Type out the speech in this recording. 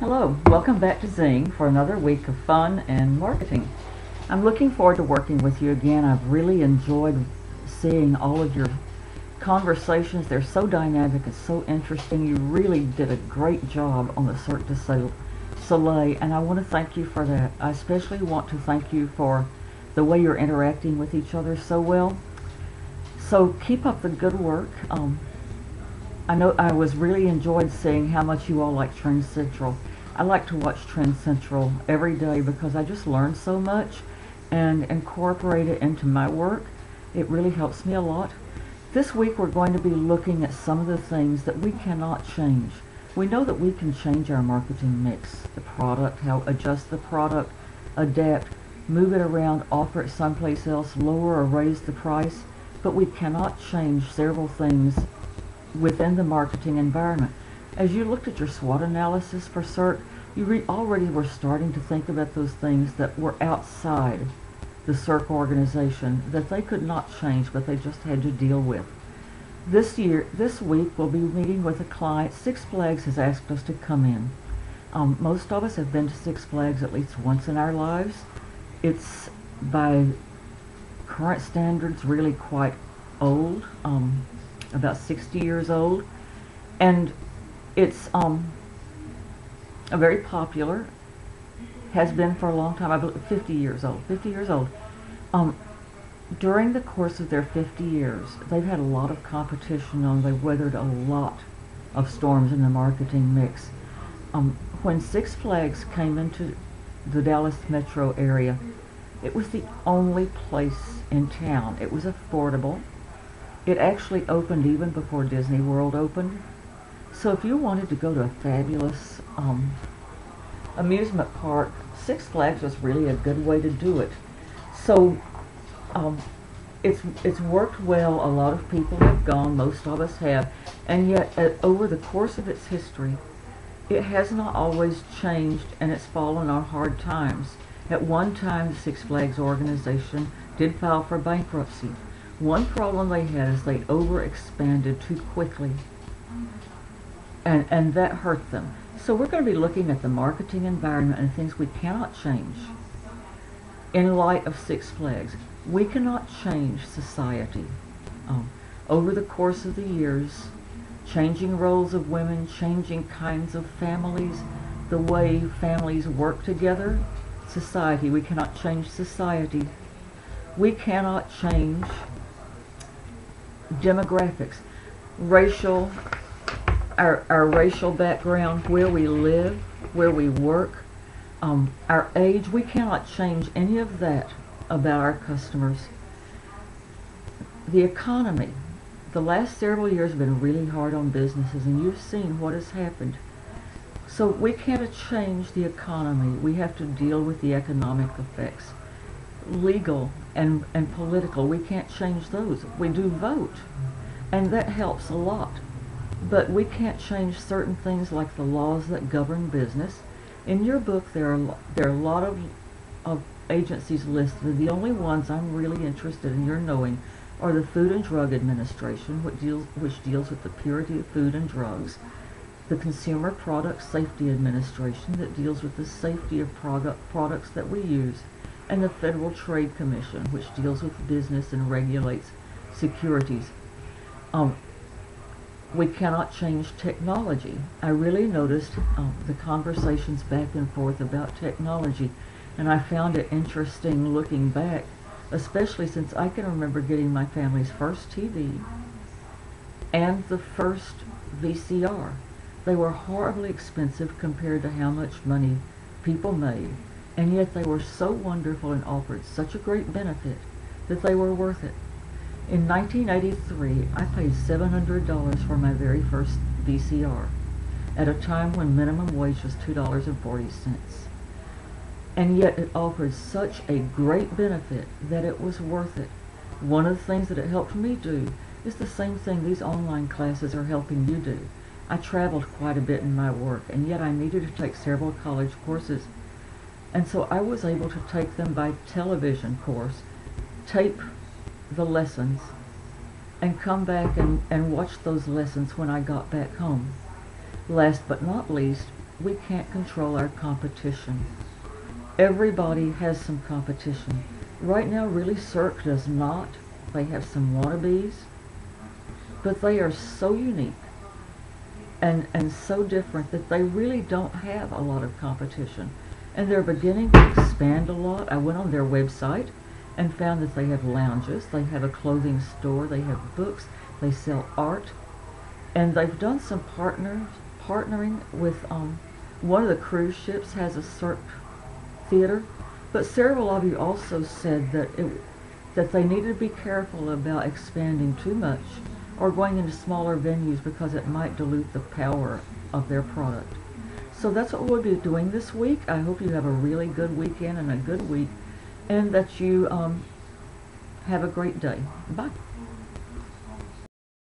Hello, welcome back to Zing for another week of fun and marketing. I'm looking forward to working with you again. I've really enjoyed seeing all of your conversations. They're so dynamic and so interesting. You really did a great job on the Cirque du Soleil, and I want to thank you for that. I especially want to thank you for the way you're interacting with each other so well. So keep up the good work. I know I was really enjoyed seeing how much you all like Trend Central. I like to watch Trend Central every day because I just learn so much and incorporate it into my work. It really helps me a lot. This week we're going to be looking at some of the things that we cannot change. We know that we can change our marketing mix, the product, how adjust the product, adapt, move it around, offer it someplace else, lower or raise the price, but we cannot change several things within the marketing environment. As you looked at your SWOT analysis for Cirque, you already were starting to think about those things that were outside the Cirque organization that they could not change, but they just had to deal with. This week, we'll be meeting with a client. Six Flags has asked us to come in. Most of us have been to Six Flags at least once in our lives. It's, by current standards, really quite old. About 60 years old, and it's a very popular, has been for a long time. I believe 50 years old. During the course of their 50 years, they've had a lot of competition on. They've weathered a lot of storms in the marketing mix. When Six Flags came into the Dallas metro area, it was the only place in town. It was affordable. It actually opened even before Disney World opened. So if you wanted to go to a fabulous amusement park, Six Flags was really a good way to do it. So it's worked well. A lot of people have gone, most of us have, and yet over the course of its history, it has not always changed, and it's fallen on hard times. At one time, the Six Flags organization did file for bankruptcy. One problem they had is they overexpanded too quickly, and that hurt them. So we're going to be looking at the marketing environment and things we cannot change in light of Six Flags. We cannot change society. Over the course of the years, changing roles of women, changing kinds of families, the way families work together, society. We cannot change society. We cannot change demographics, our racial background, where we live, where we work, our age. We cannot change any of that about our customers. The economy, the last several years have been really hard on businesses, and you've seen what has happened. So we can't change the economy. We have to deal with the economic effects. Legal and political, we can't change those. We do vote, and that helps a lot, but we can't change certain things like the laws that govern business. In your book, there are a lot of agencies listed. The only ones I'm really interested in your knowing are the Food and Drug Administration, which deals with the purity of food and drugs, the Consumer Product Safety Administration, that deals with the safety of products that we use, and the Federal Trade Commission, which deals with business and regulates securities. We cannot change technology. I really noticed the conversations back and forth about technology, and I found it interesting looking back, especially since I can remember getting my family's first TV and the first VCR. They were horribly expensive compared to how much money people made, and yet they were so wonderful and offered such a great benefit that they were worth it. In 1983, I paid $700 for my very first VCR, at a time when minimum wage was $2.40. And yet it offered such a great benefit that it was worth it. One of the things that it helped me do is the same thing these online classes are helping you do. I traveled quite a bit in my work, and yet I needed to take several college courses. And so I was able to take them by television course, tape the lessons, and come back and watch those lessons when I got back home. Last but not least, we can't control our competition. Everybody has some competition. Right now, really, Cirque does not. They have some wannabes, but they are so unique and so different that they really don't have a lot of competition. And they're beginning to expand a lot. I went on their website and found that they have lounges, they have a clothing store, they have books, they sell art, and they've done some partnering with one of the cruise ships has a Cirque theater. But several of you also said that they need to be careful about expanding too much or going into smaller venues because it might dilute the power of their product. So that's what we'll be doing this week. I hope you have a really good weekend and a good week, and that you have a great day. Bye.